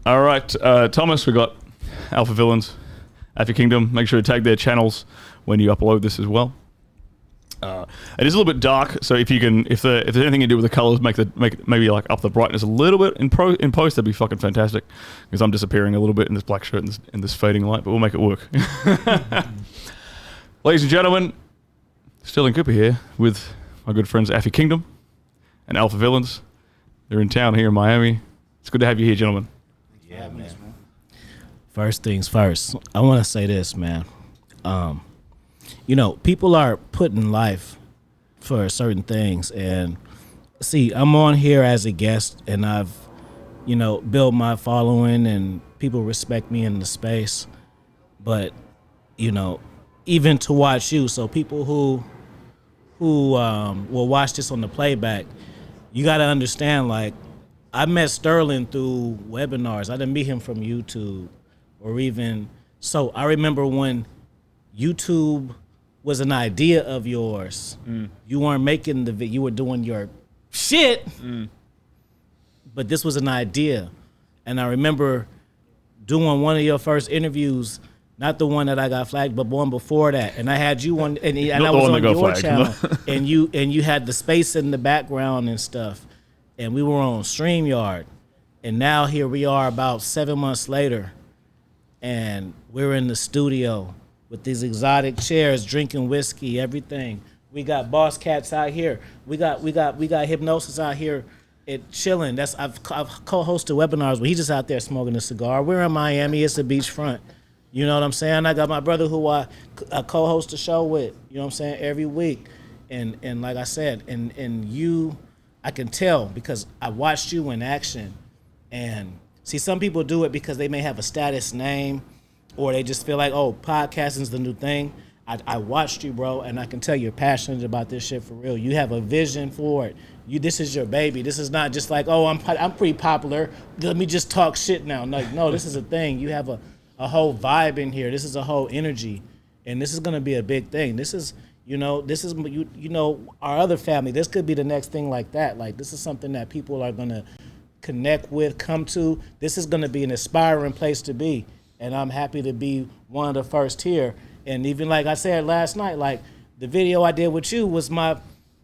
All right, Thomas, we got Alpha Villains, Alpha Kingdom. Make sure to tag their channels when you upload this as well. It is a little bit dark, so if there's anything you do with the colors, make maybe like up the brightness a little bit in post. That'd be fucking fantastic, because I'm disappearing a little bit in this black shirt and in this fading light, but we'll make it work. Ladies and gentlemen, Stirling Cooper here with my good friends Alpha Kingdom and Alpha Villains. They're in town here in Miami. It's good to have you here, gentlemen. Yeah, man. First things first, I want to say this, man. You know, people are put in life for certain things, and see, I'm on here as a guest, and I've, you know, built my following, and people respect me in the space. But, you know, even to watch you, so people who will watch this on the playback, you got to understand, like, I met Stirling through webinars. I didn't meet him from YouTube, or even so. I remember when YouTube was an idea of yours. You weren't making the video, you were doing your shit, but this was an idea. And I remember doing one of your first interviews, not the one that I got flagged, but one before that. And I had you on, and I was on your channel, and you had the space in the background and stuff, and we were on StreamYard. And now here we are about 7 months later, and we're in the studio with these exotic chairs, drinking whiskey, everything. We got boss cats out here. We got hypnosis out here, chilling. I've co-hosted webinars where he's just out there smoking a cigar. We're in Miami. It's the beachfront. You know what I'm saying? I got my brother who I co-host a show with. You know what I'm saying? Every week, and like I said, and you, I can tell because I watched you in action. And see, some people do it because they may have a status name, or they just feel like, oh, podcasting's the new thing. I watched you, bro, and I can tell you're passionate about this shit for real. You have a vision for it. This is your baby. This is not just like, oh, I'm pretty popular. Let me just talk shit now. No, this is a thing. You have a whole vibe in here. This is a whole energy, and this is gonna be a big thing. This is, you know, our other family. This could be the next thing like that. Like, this is something that people are gonna connect with, come to. This is gonna be an inspiring place to be. And I'm happy to be one of the first here. And even like I said last night, like the video I did with you was my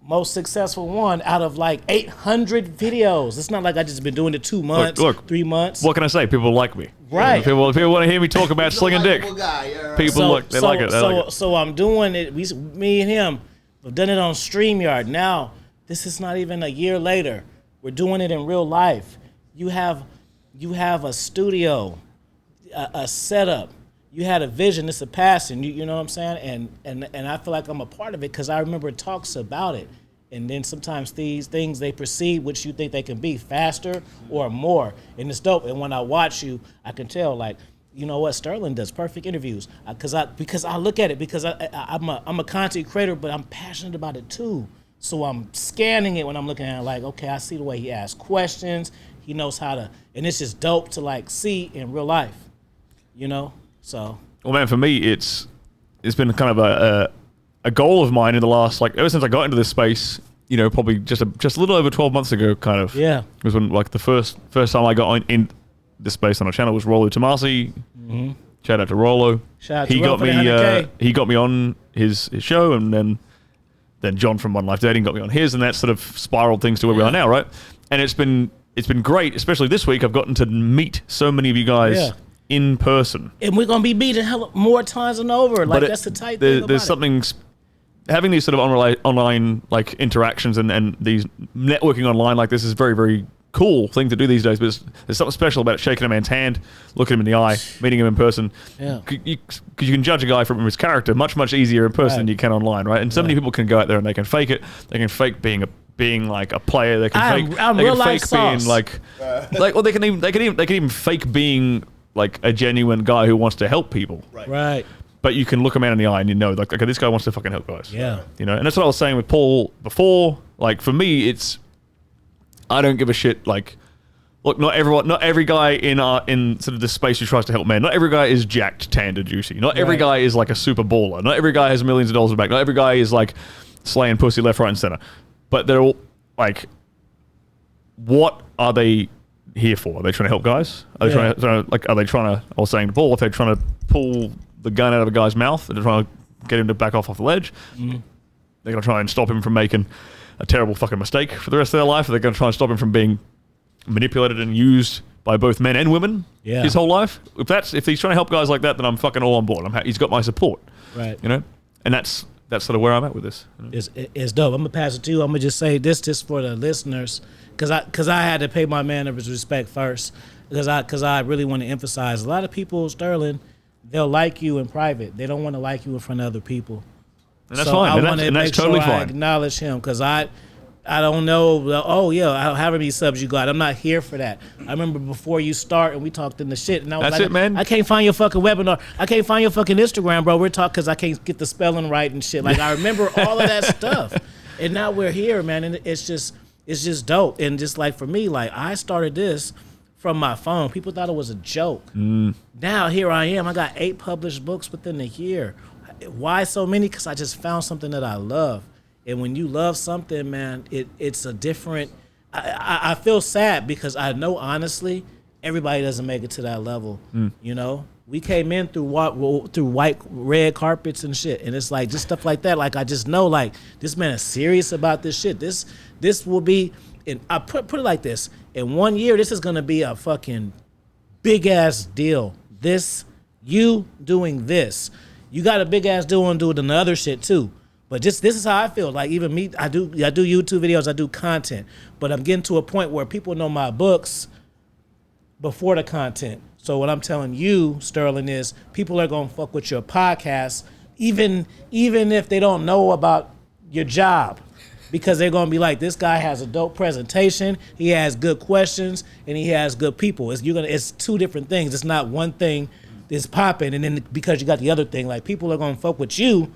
most successful one out of like 800 videos. It's not like I just been doing it 2 months, look, 3 months. What can I say? People like me. Right. People want to hear me talk about slinging dick. People like it. So I'm doing it. Me and him have done it on StreamYard. Now, this is not even a year later. We're doing it in real life. You have a studio, a setup. You had a vision. It's a passion. You know what I'm saying? And I feel like I'm a part of it because I remember talks about it. And then sometimes these things, they proceed which you think they can be faster or more. And it's dope. And when I watch you, I can tell, like, you know what, Stirling does perfect interviews. Because I look at it because I'm a content creator, but I'm passionate about it too. So I'm scanning it when I'm looking at it, like, okay, I see the way he asks questions. He knows how to, and it's just dope to like see in real life. You know, so. Well, man, for me, it's been kind of a goal of mine in the last, like, ever since I got into this space. You know, probably just a little over 12 months ago, kind of. Yeah. It was when, like, the first time I got in this space on a channel was Rollo Tomasi. Mm-hmm. Shout out to Rollo. He got me on his show, and then John from One Life Dating got me on his, and that sort of spiraled things to where we are now, right? And it's been great, especially this week. I've gotten to meet so many of you guys in person, and we're gonna be meeting more times than over. Like, that's the tight thing. There's something having these sort of online like interactions and these networking online like this is very, very cool thing to do these days. But there's something special about shaking a man's hand, looking him in the eye, meeting him in person. Yeah, because you can judge a guy from his character much easier in person than you can online, right? And so many people can go out there and they can fake it. They can fake being like a player. They can fake being like well, they can even fake being like a genuine guy who wants to help people. Right. But you can look a man in the eye and you know, like, okay, this guy wants to fucking help guys. Yeah. You know, and that's what I was saying with Paul before. Like, for me, I don't give a shit. Like, look, not every guy in sort of this space who tries to help men, not every guy is jacked, tanned, juicy. Not every guy is like a super baller. Not every guy has millions of dollars in the bank. Not every guy is like slaying pussy left, right, and center. But they're all like, what are they here for? Are they trying to help guys? Are they trying to, are they trying to, I was saying to Paul, if they're trying to pull the gun out of a guy's mouth, they're trying to get him to back off the ledge, they're going to try and stop him from making a terrible fucking mistake for the rest of their life, or they're going to try and stop him from being manipulated and used by both men and women his whole life. If he's trying to help guys like that, then I'm fucking all on board. He's got my support. Right. You know? And that's sort of where I'm at with this. It's dope. I'm gonna pass it to you. I'm gonna just say this just for the listeners, because I had to pay my man his respect first, because I really want to emphasize a lot of people, Stirling, they'll like you in private. They don't want to like you in front of other people. And that's fine. I want to make sure I acknowledge him, because I don't know. Oh yeah, however many subs you got, I'm not here for that. I remember before you start and we talked in the shit, and I was that's like, it, man. I can't find your fucking webinar. I can't find your fucking Instagram, bro. We're talking because I can't get the spelling right and shit. Like I remember all of that stuff, and now we're here, man. And it's just dope. And just like for me, like I started this from my phone. People thought it was a joke. Now here I am. I got 8 published books within a year. Why so many? Because I just found something that I love. And when you love something, man, it's a different. I feel sad because I know honestly everybody doesn't make it to that level. You know, we came in through white red carpets and shit, and it's like just stuff like that. Like I just know like this man is serious about this shit. This will be. And I put it like this: in 1 year, this is gonna be a fucking big ass deal. You doing this, you got a big ass deal on doing the other shit too. But this is how I feel. Like even me, I do YouTube videos, I do content, but I'm getting to a point where people know my books before the content. So what I'm telling you, Stirling, is people are gonna fuck with your podcast, even if they don't know about your job, because they're gonna be like, this guy has a dope presentation, he has good questions, and he has good people. It's 2 different things. It's not one thing that's popping, and then because you got the other thing, like people are gonna fuck with you.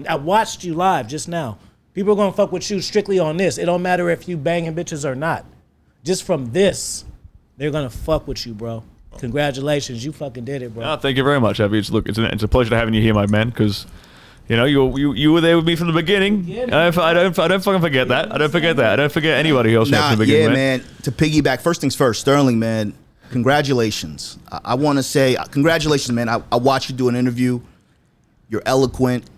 I watched you live just now. People are gonna fuck with you strictly on this. It don't matter if you banging bitches or not. Just from this, they're gonna fuck with you, bro. Congratulations, you fucking did it, bro. Oh, thank you very much, Abby. It's a pleasure to having you here, my man. Because you know you were there with me from the beginning. I don't fucking forget that. I don't forget that. I don't forget anybody else from the beginning. Yeah, man. To piggyback, first things first, Stirling, man. Congratulations. I want to say congratulations, man. I watched you do an interview. You're eloquent.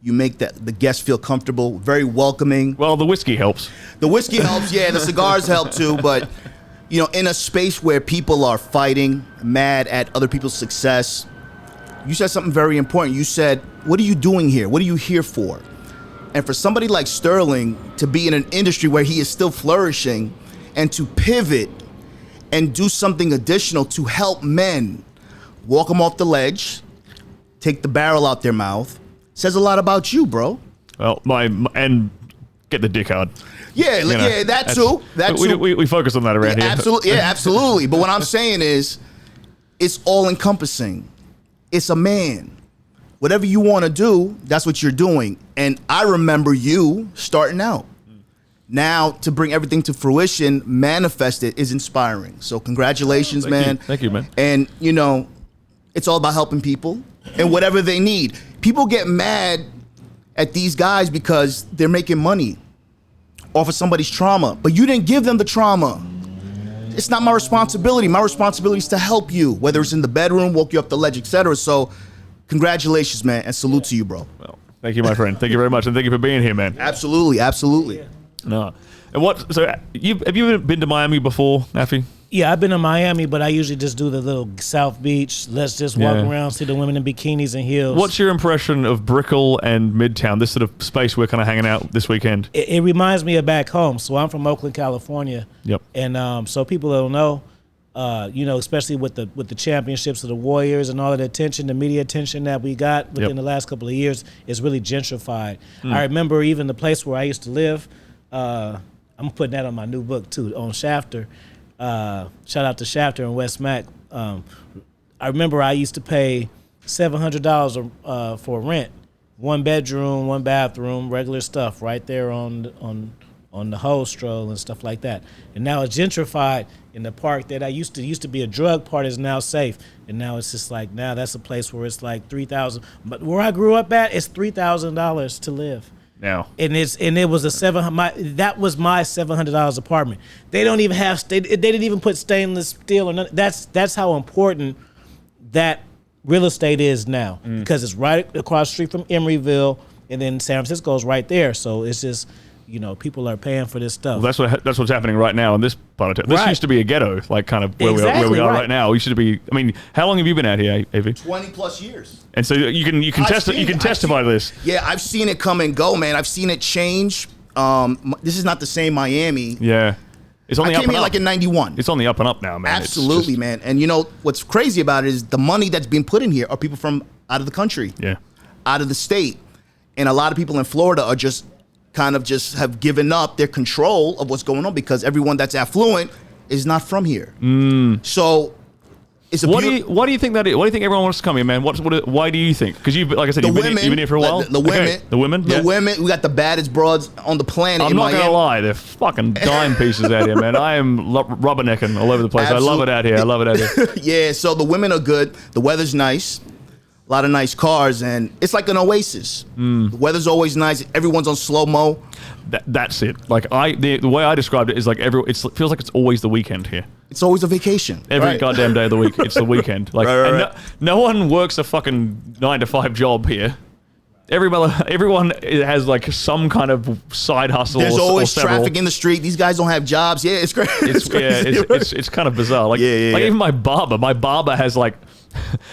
You make the guests feel comfortable, very welcoming. Well, the whiskey helps. The whiskey helps, yeah. The cigars help too. But, you know, in a space where people are fighting, mad at other people's success, you said something very important. You said, what are you doing here? What are you here for? And for somebody like Stirling to be in an industry where he is still flourishing and to pivot and do something additional to help men walk them off the ledge, take the barrel out their mouth, says a lot about you, bro. Well, and get the dick hard. Yeah, you know, yeah, that too. That too. We focus on that around here. Absolutely, yeah, absolutely. But what I'm saying is, it's all encompassing. It's a man. Whatever you want to do, that's what you're doing. And I remember you starting out. Now to bring everything to fruition, manifest it, is inspiring. So congratulations, man. Thank you, man. And you know, it's all about helping people and whatever they need. People get mad at these guys because they're making money off of somebody's trauma, but you didn't give them the trauma. It's not my responsibility. My responsibility is to help you, whether it's in the bedroom, walk you up the ledge, etc. So congratulations, man, and salute to you, bro. Well, thank you, my friend. Thank you very much, and thank you for being here, man. Absolutely, absolutely. Yeah. No. And so have you been to Miami before, Nafi? Yeah, I've been to Miami, but I usually just do the little South Beach. Let's just walk around, see the women in bikinis and heels. What's your impression of Brickell and Midtown, this sort of space we're kind of hanging out this weekend? It reminds me of back home. So I'm from Oakland, California. Yep. And so people don't know, you know, especially with the championships of the Warriors and all of the attention, the media attention that we got within the last couple of years is really gentrified. I remember even the place where I used to live. I'm putting that on my new book too, on Shafter. Shout out to Shafter and West Mac. I remember I used to pay $700 for rent, 1 bedroom, 1 bathroom, regular stuff right there on the whole stroll and stuff like that. And now it's gentrified in the park that I used to be a drug part is now safe. And now it's just like, now that's a place where it's like $3,000. But where I grew up at, it's $3,000 to live. now. And it was that was my $700 apartment. They don't even have they didn't even put stainless steel or nothing. That's how important that real estate is now, because it's right across the street from Emeryville, and then San Francisco's right there. So it's just, people are paying for this stuff. Well, that's what's happening right now in this part of town. This used to be a ghetto, like kind of where we are right now. We should be. I mean, how long have you been out here, AV? 20 plus years. And so you can testify to this. Yeah, I've seen it come and go, man. I've seen it change. This is not the same Miami. Yeah. It's on the I came here like in 91. It's on the up and up now, man. Absolutely, man. And what's crazy about it is the money that's being put in here are people from out of the country. Yeah. Out of the state. And a lot of people in Florida are just have given up their control of what's going on, because everyone that's affluent is not from here. So it's What do you think that is? Why do you think everyone wants to come here, man? Why do you think? Because like I said, you've been here for a while. The women. Okay. The women. The women. We got the baddest broads on the planet. I'm not gonna lie, they're fucking dime pieces out here, man. I am rubbernecking all over the place. Absolutely. I love it out here. Yeah. So the women are good. The weather's nice. A lot of nice cars, and it's like an oasis. The weather's always nice. Everyone's on slow-mo. That's it. Like the way I described it is like it feels like it's always the weekend here. It's always a vacation. Every goddamn day of the week, it's the weekend. Like, right. No one works a fucking 9-to-5 job here. Everyone has like some kind of side hustle. There's always or traffic in the street. These guys don't have jobs. Yeah, it's crazy. It's kind of bizarre. Like, even my barber has like,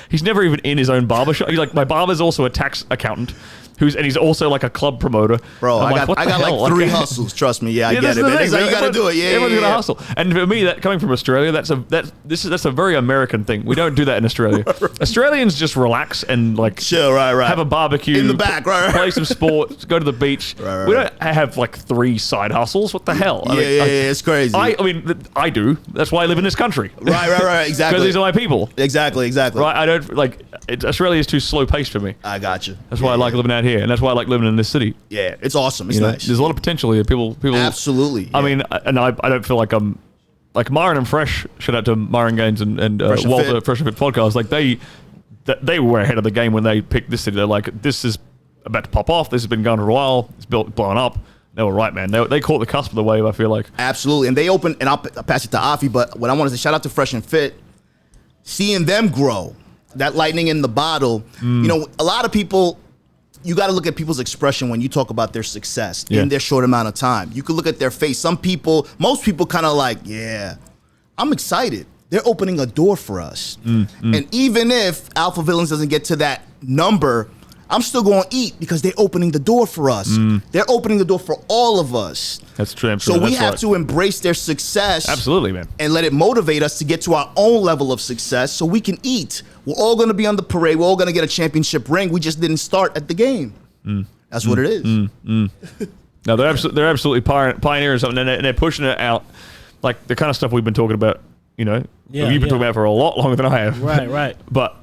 he's never even in his own barber shop. He's like, my barber's also a tax accountant. He's also like a club promoter. Bro, I got like 3 hustles. Trust me. Yeah, I get it, man. That's how you gotta do it. Yeah, everyone's gonna hustle. And for me, that coming from Australia, that's a very American thing. We don't do that in Australia. Australians just relax and like chill, right. Have a barbecue in the back, right. Play some sports, go to the beach. Right. We don't have like 3 side hustles. What the hell? Yeah, it's crazy. I mean, I do. That's why I live in this country. Right. Exactly. Because these are my people. Exactly. Right. I don't like. Australia is too slow paced for me. I got you. That's why I like living out here, and that's why I like living in this city. Yeah, it's awesome. It's nice. There's a lot of potential here. People. Absolutely. I mean, and I don't feel like I'm like Myron and Fresh. Shout out to Myron Gaines and Walter Fresh and Fit podcast. Like they were ahead of the game when they picked this city. They're like, this is about to pop off. This has been going for a while. It's blowing up. They were right, man. They caught the cusp of the wave, I feel like. Absolutely. And they opened, and I'll pass it to Afi, but what I wanted to shout out to Fresh and Fit, seeing them grow, that lightning in the bottle. A lot of people, you got to look at people's expression when you talk about their success in their short amount of time. You can look at their face. Most people kind of like, yeah, I'm excited. They're opening a door for us. And even if Alpha Villians doesn't get to that number, I'm still going to eat because they're opening the door for us. They're opening the door for all of us. That's true. So we have to embrace their success. Absolutely, man. And let it motivate us to get to our own level of success so we can eat. We're all going to be on the parade. We're all going to get a championship ring. We just didn't start at the game. That's what it is. No, they're absolutely pioneering something, and they're pushing it out. Like the kind of stuff we've been talking about, you've been talking about for a lot longer than I have. Right. But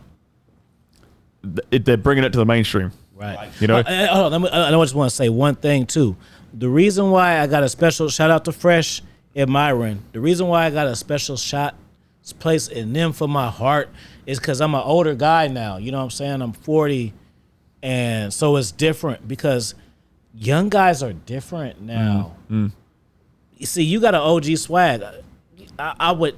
they're bringing it to the mainstream. Right. I just want to say one thing too. The reason why I got a special shout out to Fresh and Myron, the reason why I got a special place in them for my heart is because I'm an older guy now. You know what I'm saying? I'm 40, and so it's different because young guys are different now. You see, you got an OG swag. I would,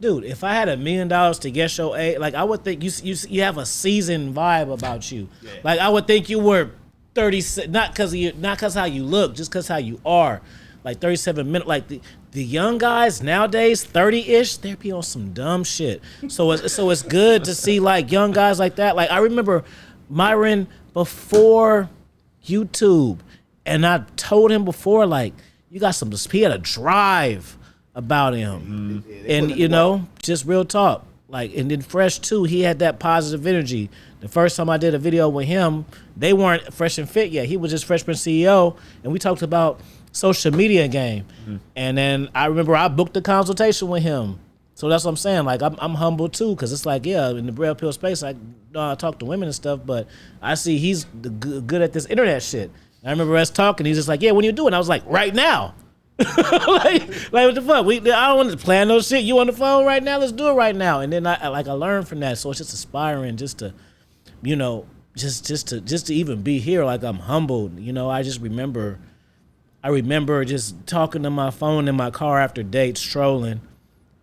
dude. If I had $1 million to guess your age, like I would think you have a seasoned vibe about you. Yeah. Like I would think you were 36, not because how you look, just because how you are. Like 37 minutes. Like the young guys nowadays, 30-ish, they be on some dumb shit. So it's good to see like young guys like that. Like I remember Myron before YouTube, and I told him before, like you got some. He had a drive about him, and just real talk. Like, and then Fresh too, he had that positive energy. The first time I did a video with him, they weren't Fresh and Fit yet. He was just Freshman CEO, and we talked about social media game. And then I remember I booked a consultation with him. So that's what I'm saying. Like, I'm humble too, because it's like, in the Braille Pill space, I talk to women and stuff, but I see he's good at this internet shit. And I remember us talking. He's just like, when are you doing? I was like, right now. like what the fuck? I don't want to plan no shit. You on the phone right now? Let's do it right now. And then I learned from that. So it's just aspiring, just to, just to even be here, like I'm humbled. You know, I remember just talking to my phone in my car after dates, strolling,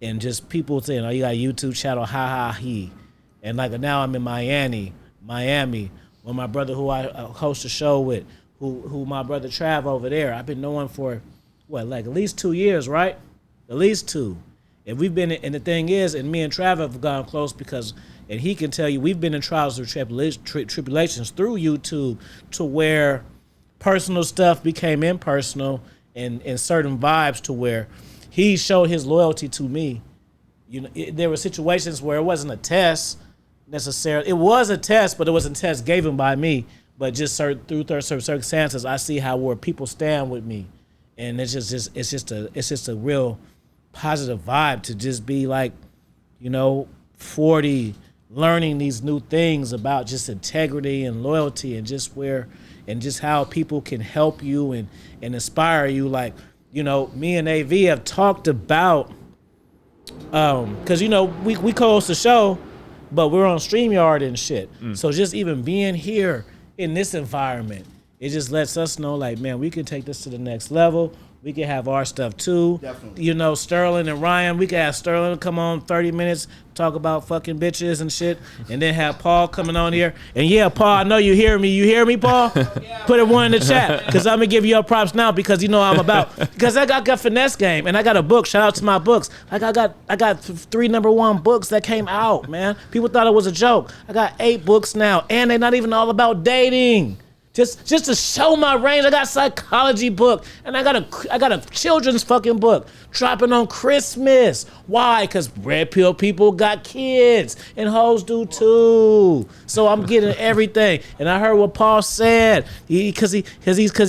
and just people saying, "Oh, you got a YouTube channel, ha ha he," and like now I'm in Miami, with my brother who I host a show with, who my brother Trav over there. I've been knowing for like at least 2 years, right? At least 2. And we've been, and the thing is, and me and Trav have gone close because, and he can tell you, we've been in trials or tribulations through YouTube to where personal stuff became impersonal and certain vibes to where he showed his loyalty to me. You know, there were situations where it wasn't a test necessarily. It was a test, but it wasn't a test given by me. But just through certain circumstances, I see where people stand with me, and it's just a real positive vibe to just be like, 40, learning these new things about just integrity and loyalty and just how people can help you and inspire you. Like, me and AV have talked about, cause we co-host the show, but we're on StreamYard and shit. So just even being here in this environment, it just lets us know, like, man, we can take this to the next level. We can have our stuff too. Definitely. Sterling and Ryan, we can have Sterling come on 30 minutes, talk about fucking bitches and shit, and then have Paul coming on here. And yeah, Paul, I know you hear me. You hear me, Paul? Yeah. Put it one in the chat, because I'm going to give you your props now, because you know I'm about. Because I got Finesse Game, and I got a book. Shout out to my books. I got 3 #1 books that came out, man. People thought it was a joke. I got 8 books now, and they're not even all about dating. Just to show my range, I got a psychology book, and I got a children's fucking book dropping on Christmas. Why? Because red pill people got kids, and hoes do too. So I'm getting everything. And I heard what Paul said, because he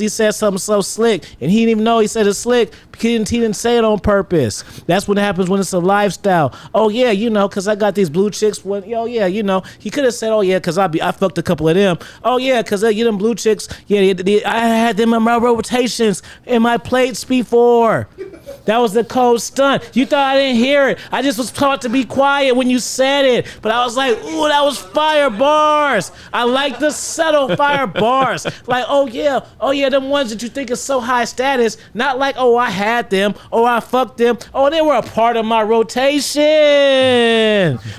said something so slick, and he didn't even know he said it's slick. He didn't say it on purpose. That's what happens when it's a lifestyle. Oh yeah, because I got these blue chicks. He could have said, oh yeah, because I fucked a couple of them. Oh yeah, because them blue chicks. Yeah, I had them in my rotations in my plates before. That was the cold stunt. You thought I didn't hear it. I just was taught to be quiet when you said it. But I was like, ooh, that was fire bars. I like the subtle fire bars. Like, oh yeah, them ones that you think is so high status. Not like, oh, I had them, or I fucked them. Oh, they were a part of my rotation.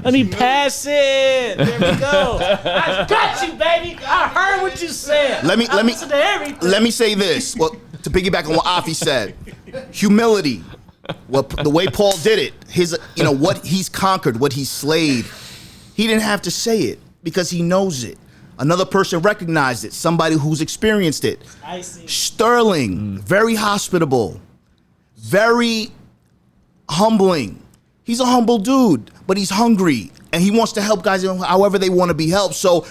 Let me pass it. There we go. I got you, baby. I heard what you said. Let me say this. Well, to piggyback on what Afi said, humility. The way Paul did it, what he's conquered, what he's slayed, he didn't have to say it because he knows it. Another person recognized it, somebody who's experienced it. I see. Stirling, very hospitable, very humbling. He's a humble dude, but he's hungry, and he wants to help guys however they want to be helped. So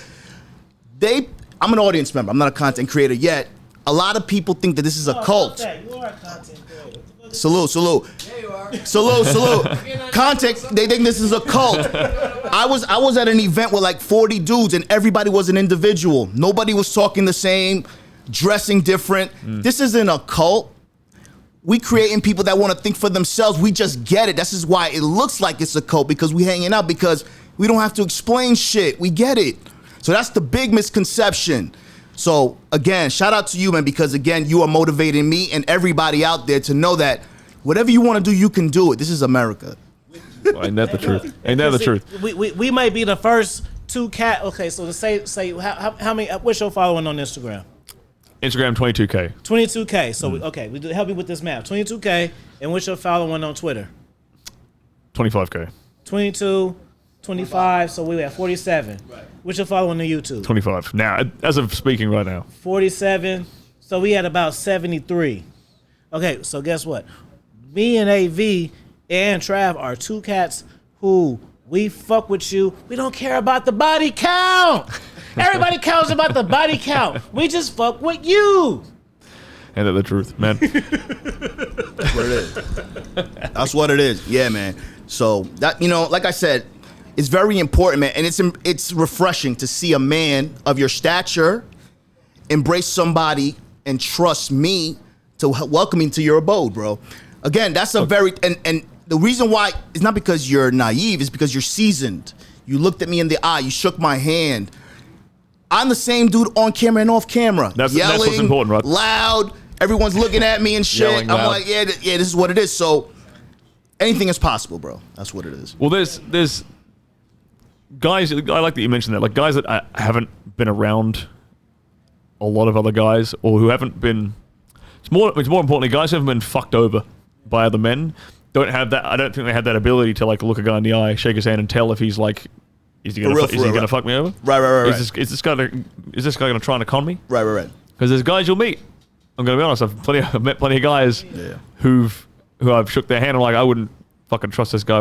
I'm an audience member. I'm not a content creator yet. A lot of people think that this is a cult. You are a content creator. Salute. There you are. Salute. Content, they think this is a cult. I was at an event with like 40 dudes, and everybody was an individual. Nobody was talking the same, dressing different. This isn't a cult. We creating people that want to think for themselves. We just get it. This is why it looks like it's a cult, because we hanging out, because we don't have to explain shit. We get it. So that's the big misconception. So again, shout out to you, man, because again, you are motivating me and everybody out there to know that whatever you want to do, you can do it. This is America. Well, ain't that the truth? Ain't that the truth? We might be the first 2 cat. Okay, so to say how many? What's your following on Instagram? Instagram 22K. 22K. So we help you with this math. 22K, and what's your following on Twitter? 25K. 22, 25. So we at 47. Right. What's your following on YouTube? 25. Now, as of speaking right now. 47. So we had about 73. Okay, so guess what? Me and AV and Trav are 2 cats who we fuck with you. We don't care about the body count. Everybody cares about the body count. We just fuck with you. Ain't that the truth, man? That's what it is. That's what it is. Yeah, man. So that, like I said, it's very important, man, and it's refreshing to see a man of your stature embrace somebody and trust me to welcome me to your abode, bro. Again, that's a very and the reason why is not because you're naive, it's because you're seasoned. You looked at me in the eye, you shook my hand. I'm the same dude on camera and off camera. That's yelling, what's important, right? Loud. Everyone's looking at me and shit. Yelling I'm loud. like, yeah, this is what it is. So anything is possible, bro. That's what it is. Well, there's guys. I like that you mentioned that. Like guys that haven't been around a lot of other guys, or who haven't been. It's more importantly, guys who haven't been fucked over by other men. Don't have that. I don't think they have that ability to like look a guy in the eye, shake his hand, and tell if he's like, is he gonna fuck me over? Right. Is this guy gonna try and con me? Right. Because there's guys you'll meet. I'm gonna be honest. I've met plenty of guys who I've shook their hand. I'm like, I wouldn't fucking trust this guy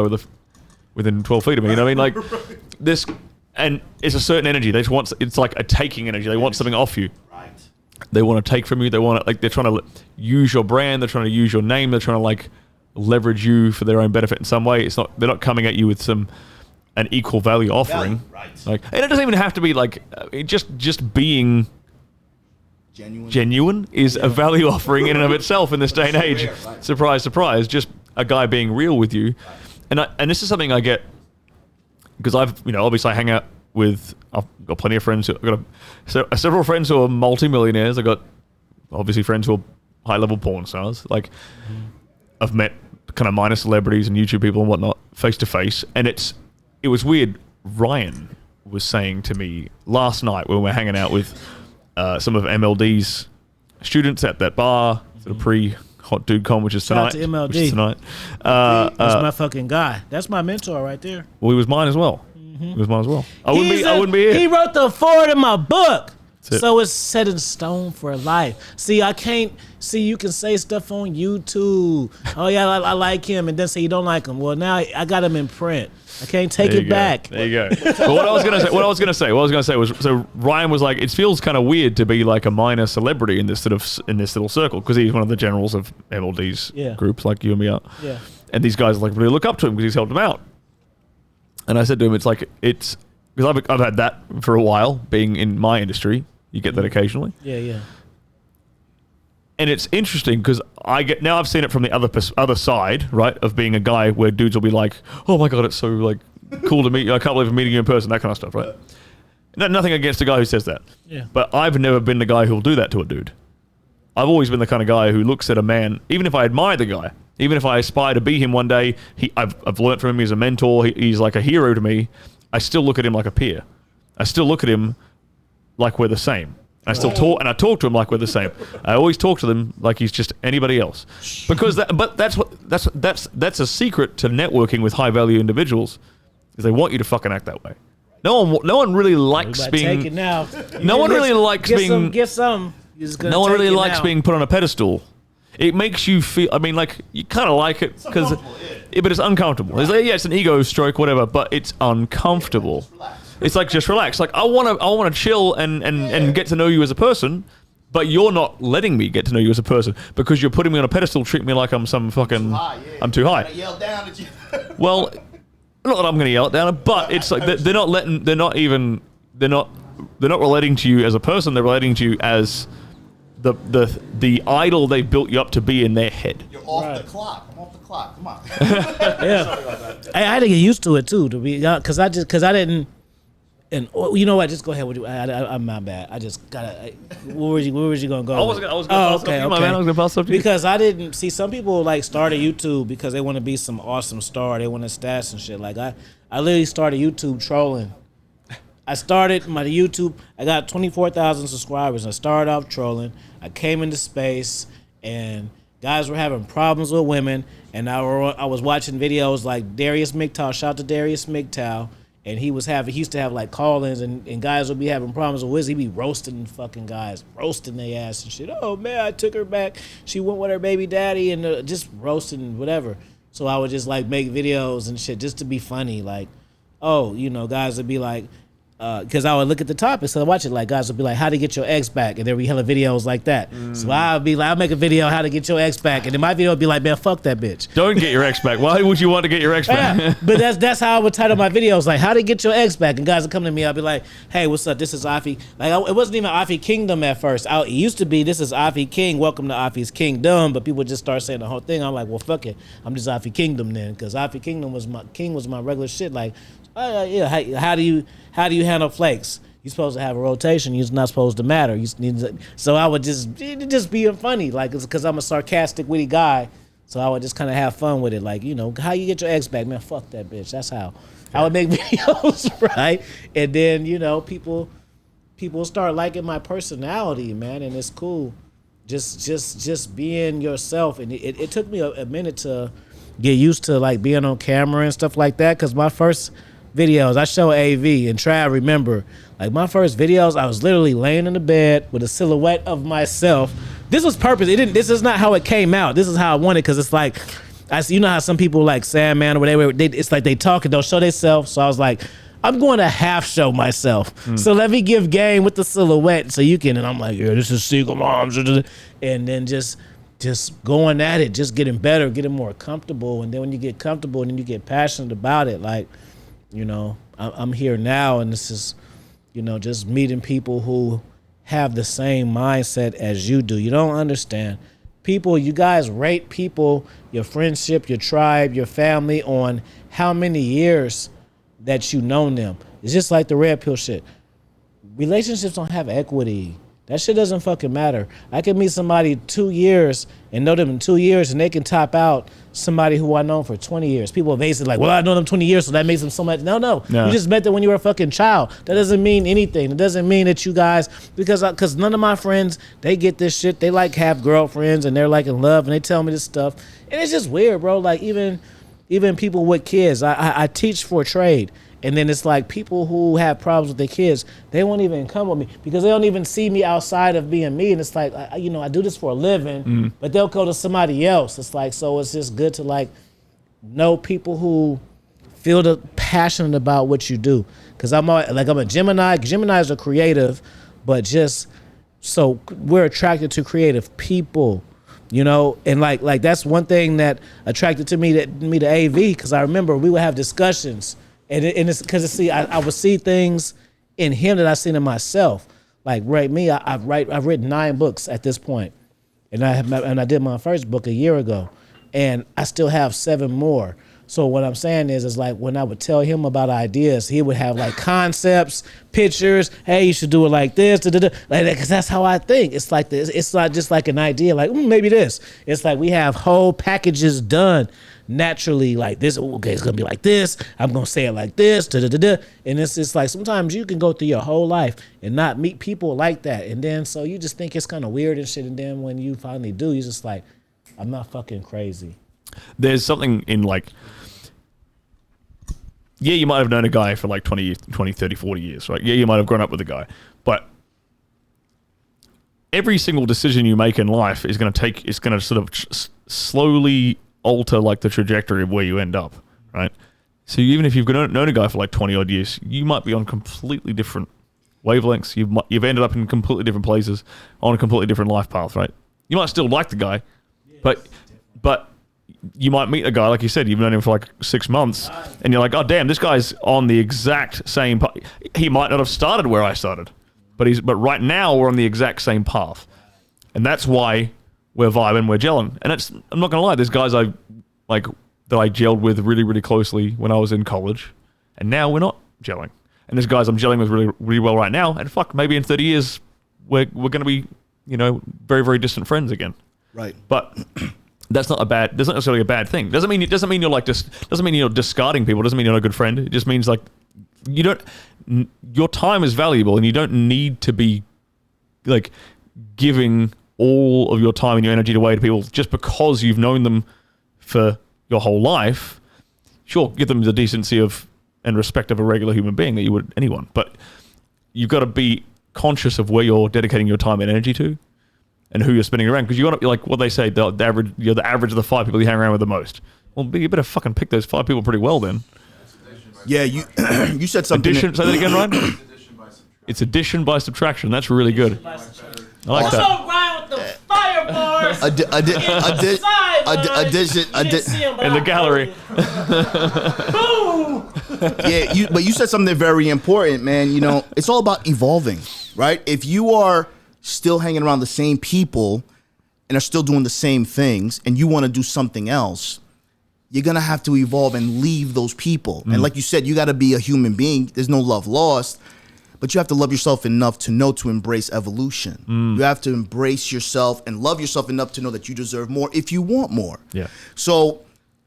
within 12 feet of me. You know what I mean? Like this, and it's a certain energy. They just want. It's like a taking energy. They want something off you. Right. They want to take from you. They want to, like, they're trying to use your brand. They're trying to use your name. They're trying to like leverage you for their own benefit in some way. It's not. They're not coming at you with an equal value offering. Right. Like, and it doesn't even have to be like just being genuine is a value offering in and of itself in this day and age. Rare, right. Surprise, surprise. Just a guy being real with you, and this is something I get because obviously I hang out with. I've got plenty of friends. I've got several friends who are multi-millionaires. I've got obviously friends who are high-level porn stars. Like I've met kind of minor celebrities and YouTube people and whatnot face to face, and it was weird. Ryan was saying to me last night when we were hanging out with some of MLD's students at that bar, sort of pre-Hot Dude Con, which is Shout tonight. out to MLD. Which is tonight. That's my fucking guy. That's my mentor right there. Well, he was mine as well. He was mine as well. I wouldn't be here. He wrote the forward in my book. It. So it's set in stone for life. See, you can say stuff on YouTube. Oh yeah, I like him, and then say you don't like him. Well, now I got him in print. I can't take it back. There you go. But what I was gonna say was, so Ryan was like, it feels kind of weird to be like a minor celebrity in this little circle because he's one of the generals of MLD's groups, like you and me are. Yeah. And these guys like really look up to him because he's helped them out. And I said to him, it's because I've had that for a while, being in my industry. You get that occasionally. Yeah. And it's interesting because I've seen it from the other side, right? Of being a guy where dudes will be like, "Oh my god, it's so like cool to meet you. I can't believe I'm meeting you in person." That kind of stuff, right? Nothing against a guy who says that. Yeah. But I've never been the guy who'll do that to a dude. I've always been the kind of guy who looks at a man, even if I admire the guy, even if I aspire to be him one day. I've learned from him. He's a mentor. He's like a hero to me. I still look at him like a peer. I still look at him like we're the same. I still talk, and I talk to him like we're the same. I always talk to them like he's just anybody else, because that's a secret to networking with high value individuals, is they want you to fucking act that way. No one really likes being. Take it now. No one really likes being. Get some. No one really likes being put on a pedestal. It makes you feel. I mean, like you kind of like it because, but it's uncomfortable. It's an ego stroke, whatever, but it's uncomfortable. It's like, just relax. Like I want to chill and get to know you as a person, but you're not letting me get to know you as a person because you're putting me on a pedestal, treating me like I'm some fucking. I'm too high. Yell down at you. Well, not that I'm going to yell it down, but it's like they're not relating to you as a person. They're relating to you as the idol they built you up to be in their head. You're off the clock. I'm off the clock. Come on. Yeah. I had to get used to it too, to be because I didn't. And you know what? Just go ahead with you. I'm my bad. I just gotta. Where was you gonna go? I was gonna pass up to you, my man. I was gonna pass up to you because I didn't see some people like start a YouTube because they want to be some awesome star. They want to stats and shit. Like I literally started YouTube trolling. I started my YouTube. I got 24,000 subscribers. I started off trolling. I came into space and guys were having problems with women. And I was watching videos like Darius McTow. Shout out to Darius McTow. And he used to have like call-ins and guys would be having problems with Wiz. He'd be roasting fucking guys, roasting their ass and shit. Oh man, I took her back. She went with her baby daddy and just roasting whatever. So I would just like make videos and shit just to be funny. Like, guys would be like, because I would look at the topics and watch it. Like guys would be like, "How to get your ex back?" And there would be hella videos like that. So I'd be like, "I'll make a video how to get your ex back," and then my video would be like, "Man, fuck that bitch." Don't get your ex back. Why would you want to get your ex back? Yeah, but that's how I would title my videos, like how to get your ex back. And guys would come to me, I'd be like, "Hey, what's up? This is Afi." Like it wasn't even Afi Kingdom at first. It used to be, "This is Afi King. Welcome to Afi's Kingdom." But people would just start saying the whole thing. I'm like, well, fuck it. I'm just Afi Kingdom then, because Afi Kingdom was my regular shit. Like, how do you handle flakes? You're supposed to have a rotation. You're not supposed to matter. So I would just being funny, like, because I'm a sarcastic, witty guy. So I would just kind of have fun with it, like, you know, how you get your ex back, man? Fuck that bitch. That's how I would make videos, right? And then, you know, people start liking my personality, man, and it's cool. Just being yourself, and it took me a minute to get used to like being on camera and stuff like that. Because my first videos, I show AV and try to remember, like my first videos, I was literally laying in the bed with a silhouette of myself. This was purpose. This is not how it came out. This is how I wanted, because it's like, you know how some people like Sandman or whatever, it's like they talk and don't show themselves. So I was like, I'm going to half show myself. So let me give game with the silhouette so you can, and I'm like, yeah, this is single moms. And then just going at it, just getting better, getting more comfortable. And then when you get comfortable and then you get passionate about it, like, you know, I'm here now, and this is, you know, just meeting people who have the same mindset as you do. You don't understand. People, you guys rate people, your friendship, your tribe, your family on how many years that you known them. It's just like the red pill shit. Relationships don't have equity. That shit doesn't fucking matter. I can meet somebody 2 years and know them in 2 years, and they can top out somebody who I know for 20 years. People are basically like, well, I know them 20 years, so that makes them so much. No. You just met them when you were a fucking child. That doesn't mean anything. It doesn't mean that you guys, because none of my friends, they get this shit. They like have girlfriends, and they're like in love, and they tell me this stuff. And it's just weird, bro. Like even people with kids, I teach for a trade. And then it's like people who have problems with their kids, they won't even come with me because they don't even see me outside of being me. And it's like, I do this for a living, but they'll go to somebody else. It's like, so it's just good to like know people who feel the passionate about what you do. Because I'm a Gemini. Geminis are creative, but just so we're attracted to creative people. You know, and like that's one thing that attracted me to AV, because I remember we would have discussions. And it's because, see, I would see things in him that I seen in myself. Like, I've written 9 books at this point, and I did my first book a year ago, and I still have 7 more. So what I'm saying is like when I would tell him about ideas, he would have like concepts, pictures. Hey, you should do it like this, like that, because that's how I think. It's like this. It's not just like an idea, like maybe this. It's like we have whole packages done naturally, like this. Okay, it's gonna be like this. I'm gonna say it like this, and it's like sometimes you can go through your whole life and not meet people like that, and then so you just think it's kind of weird and shit, and then when you finally do, you're just like, I'm not fucking crazy. There's something in like, yeah, you might have known a guy for like 20, 30, 40 years, right? Yeah, you might have grown up with a guy, but every single decision you make in life is going to sort of slowly alter like the trajectory of where you end up, right? So even if you've known a guy for like 20 odd years, you might be on completely different wavelengths. You've ended up in completely different places on a completely different life path, right? You might still like the guy, but you might meet a guy, like you said, you've known him for like 6 months, and you're like, oh damn, this guy's on the exact same path. He might not have started where I started, but right now we're on the exact same path, and that's why we're vibing, we're gelling. And I'm not gonna lie, there's guys that I gelled with really, really closely when I was in college, and now we're not gelling. And there's guys I'm gelling with really, really well right now, and fuck, maybe in 30 years we're gonna be, very, very distant friends again. Right. But that's not necessarily a bad thing. Doesn't mean you're like doesn't mean you're discarding people. Doesn't mean you're not a good friend. It just means like your time is valuable, and you don't need to be like giving all of your time and your energy away to people just because you've known them for your whole life. Sure, give them the decency of and respect of a regular human being that you would anyone, but you've got to be conscious of where you're dedicating your time and energy to, and who you're spending around, because you got to be like what they say, the average. You're the average of the 5 people you hang around with the most. Well, you better fucking pick those 5 people pretty well then. Yeah, you you said something. Say that again, Ryan. It's addition by subtraction. That's really good. I like that. What's Ryan with the fire bars? Addition in the gallery. Boom. Yeah, but you said something very important, man. It's all about evolving, right? If you are still hanging around the same people and are still doing the same things, and you want to do something else, you're gonna have to evolve and leave those people. And like you said, you got to be a human being. There's no love lost. But you have to love yourself enough to know to embrace evolution. You have to embrace yourself and love yourself enough to know that you deserve more if you want more. Yeah. So,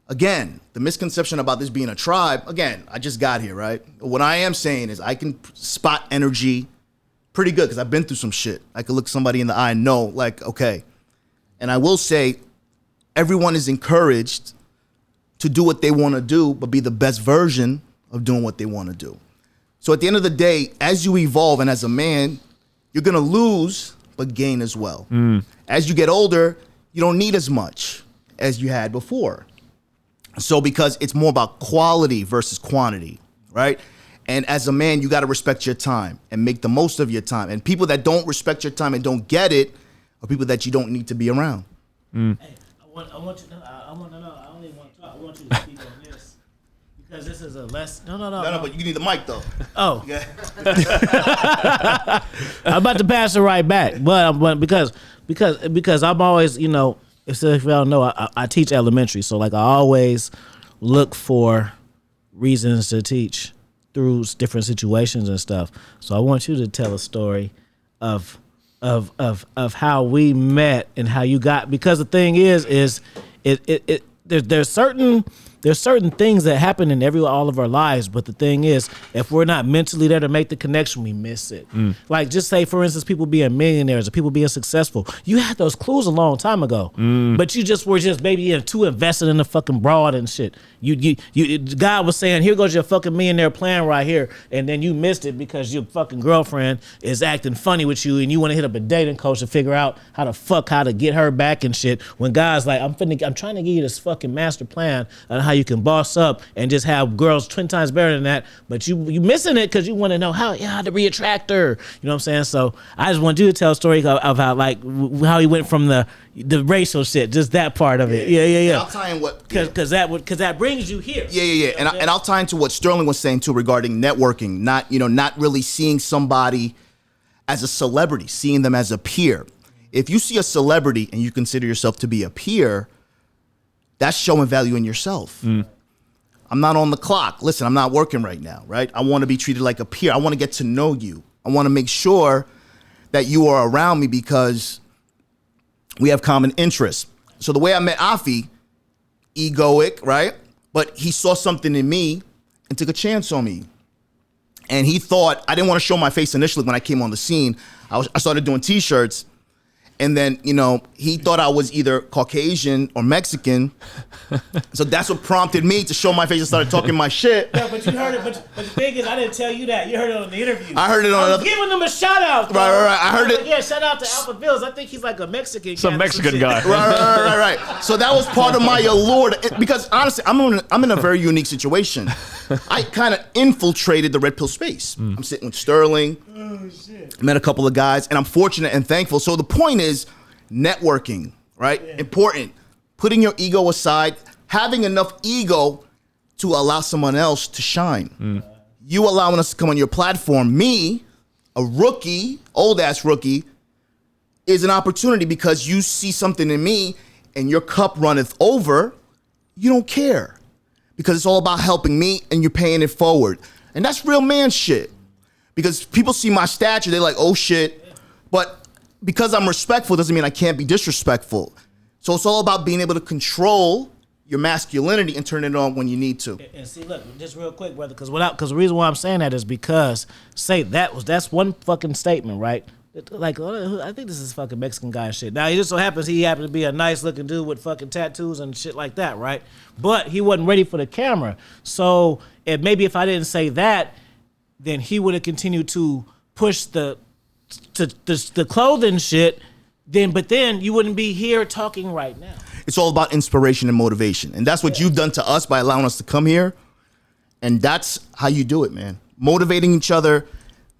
again, the misconception about this being a tribe, again, I just got here, right? What I am saying is I can spot energy pretty good because I've been through some shit. I could look somebody in the eye and know, like, okay. And I will say, everyone is encouraged to do what they want to do, but be the best version of doing what they want to do. So at the end of the day, as you evolve and as a man, you're going to lose, but gain as well. As you get older, you don't need as much as you had before. So because it's more about quality versus quantity, right? And as a man, you got to respect your time and make the most of your time. And people that don't respect your time and don't get it are people that you don't need to be around. Hey, I want you to know, I want to know, I don't even want to talk, I want you to speak on this. Because this is a less. No, But you need the mic though. Oh. Yeah. I'm about to pass it right back. But because I'm always, you know, if you don't know, I teach elementary. So like I always look for reasons to teach through different situations and stuff. So I want you to tell a story of how we met and how you got, because the thing is there's certain things that happen in all of our lives, but the thing is, if we're not mentally there to make the connection, we miss it. Like, just say, for instance, people being millionaires or people being successful. You had those clues a long time ago, but you just were maybe too invested in the fucking broad and shit. God was saying, here goes your fucking millionaire plan right here, and then you missed it because your fucking girlfriend is acting funny with you, and you want to hit up a dating coach to figure out how to get her back and shit. When God's like, I'm trying to give you this fucking master plan on how you can boss up and just have girls 10 times better than that, but you missing it because you want to know how to reattract her. You know what I'm saying? So I just want you to tell a story of how, like, how he went from the racial shit, just that part of it. Yeah. And I'll tie in what because that brings you here. Yeah. And I'll tie into what Stirling was saying too regarding networking. Not really seeing somebody as a celebrity, seeing them as a peer. If you see a celebrity and you consider yourself to be a peer, that's showing value in yourself. I'm not on the clock. Listen, I'm not working right now, right? I want to be treated like a peer. I want to get to know you. I want to make sure that you are around me because we have common interests. So the way I met Afi, egoic, right? But he saw something in me and took a chance on me. And he thought, I didn't want to show my face initially when I came on the scene. I started doing t-shirts. And then, he thought I was either Caucasian or Mexican. So that's what prompted me to show my face and started talking my shit. Yeah, but you heard it. But the thing is, I didn't tell you that. You heard it on the interview. I heard it on. I was giving them a shout out. Bro. Right. I heard it. Yeah, shout out to Alpha Villians. I think he's like a Mexican. Some Mexican guy. Right. So that was part of my allure. Because honestly, I'm in a very unique situation. I kind of infiltrated the red pill space. I'm sitting with Stirling. Oh, shit. Met a couple of guys, and I'm fortunate and thankful. So the point is networking, right? Yeah. Important. Putting your ego aside, having enough ego to allow someone else to shine. You allowing us to come on your platform, me, a rookie, old ass rookie, is an opportunity because you see something in me and your cup runneth over. You don't care because it's all about helping me and you're paying it forward. And that's real man shit. Because people see my stature, they're like, oh shit. But because I'm respectful doesn't mean I can't be disrespectful. So it's all about being able to control your masculinity and turn it on when you need to. And see, look, just real quick, brother, because the reason why I'm saying that is because that's one fucking statement, right? Like, I think this is fucking Mexican guy and shit. Now, it just so happens he happened to be a nice looking dude with fucking tattoos and shit like that, right? But he wasn't ready for the camera. So maybe if I didn't say that, then he would have continued to push the clothing shit. But then you wouldn't be here talking right now. It's all about inspiration and motivation. And that's what you've done to us by allowing us to come here. And that's how you do it, man. Motivating each other,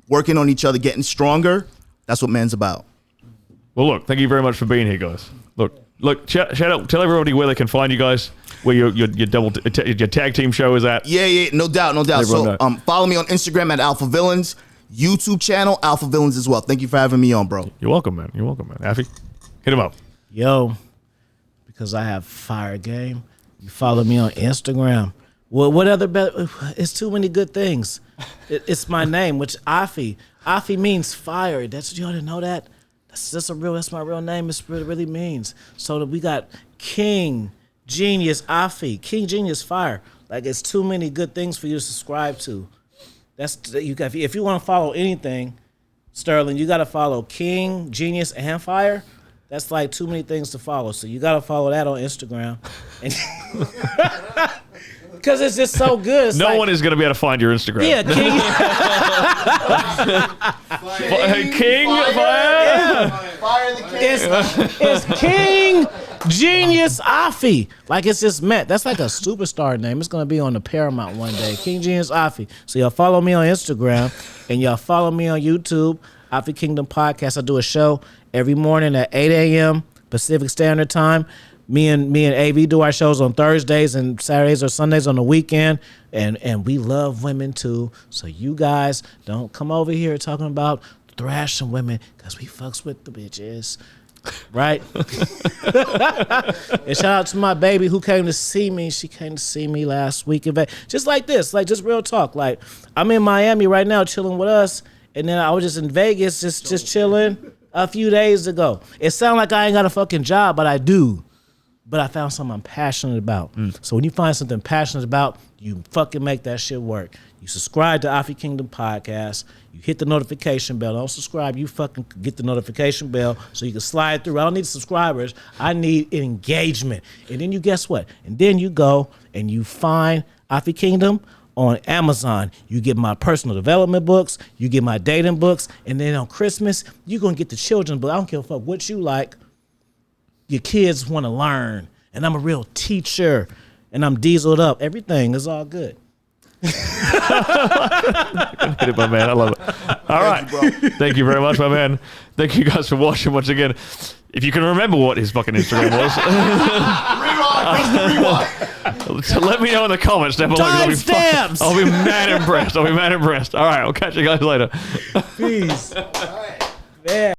working on each other, getting stronger. That's what man's about. Well, look, thank you very much for being here, guys. Look, shout out, tell everybody where they can find you guys, where your tag team show is at. Yeah, no doubt. So follow me on Instagram at Alpha Villians, YouTube channel, Alpha Villians as well. Thank you for having me on, bro. You're welcome, man. Affy, hit him up. Yo, because I have fire game, you follow me on Instagram. What other it's too many good things. It's my name, which Afi. Afi means fire. That's you didn't know that. That's my real name. It's what it really means. So that we got King Genius Afi, King Genius Fire. Like it's too many good things for you to subscribe to. If you want to follow anything, Stirling, you got to follow King Genius and Fire. That's like too many things to follow. So you got to follow that on Instagram. Because it's just so good. It's no one is going to be able to find your Instagram. Yeah, King. King Fire. Yeah. Fire the king. It's King Genius Afi. Like it's just Matt. That's like a superstar name. It's going to be on the Paramount one day. King Genius Afi. So y'all follow me on Instagram and y'all follow me on YouTube. Afi Kingdom Podcast. I do a show every morning at 8 a.m. Pacific Standard Time. Me and AV do our shows on Thursdays and Saturdays or Sundays on the weekend, and we love women too. So you guys don't come over here talking about thrashing women because we fucks with the bitches, right? And shout out to my baby who came to see me. She came to see me last week in Vegas. Just like this, like just real talk. Like I'm in Miami right now chilling with us, and then I was just in Vegas just chilling a few days ago. It sounds like I ain't got a fucking job, but I do. But I found something I'm passionate about. So when you find something passionate about, you fucking make that shit work. You subscribe to Afi Kingdom Podcast. You hit the notification bell. Don't subscribe. You fucking get the notification bell so you can slide through. I don't need subscribers. I need engagement. And then you guess what? And then you go and you find Afi Kingdom on Amazon. You get my personal development books. You get my dating books. And then on Christmas, you're going to get the children's book. I don't give a fuck what you like. Your kids want to learn, and I'm a real teacher, and I'm dieseled up. Everything is all good. Hit it, my man. I love it. All right. Thank you very much, my man. Thank you guys for watching once again. If you can remember what his fucking Instagram was. Rewind. So let me know in the comments down below. I'll be mad impressed. All right. I'll catch you guys later. Peace. All right. Man.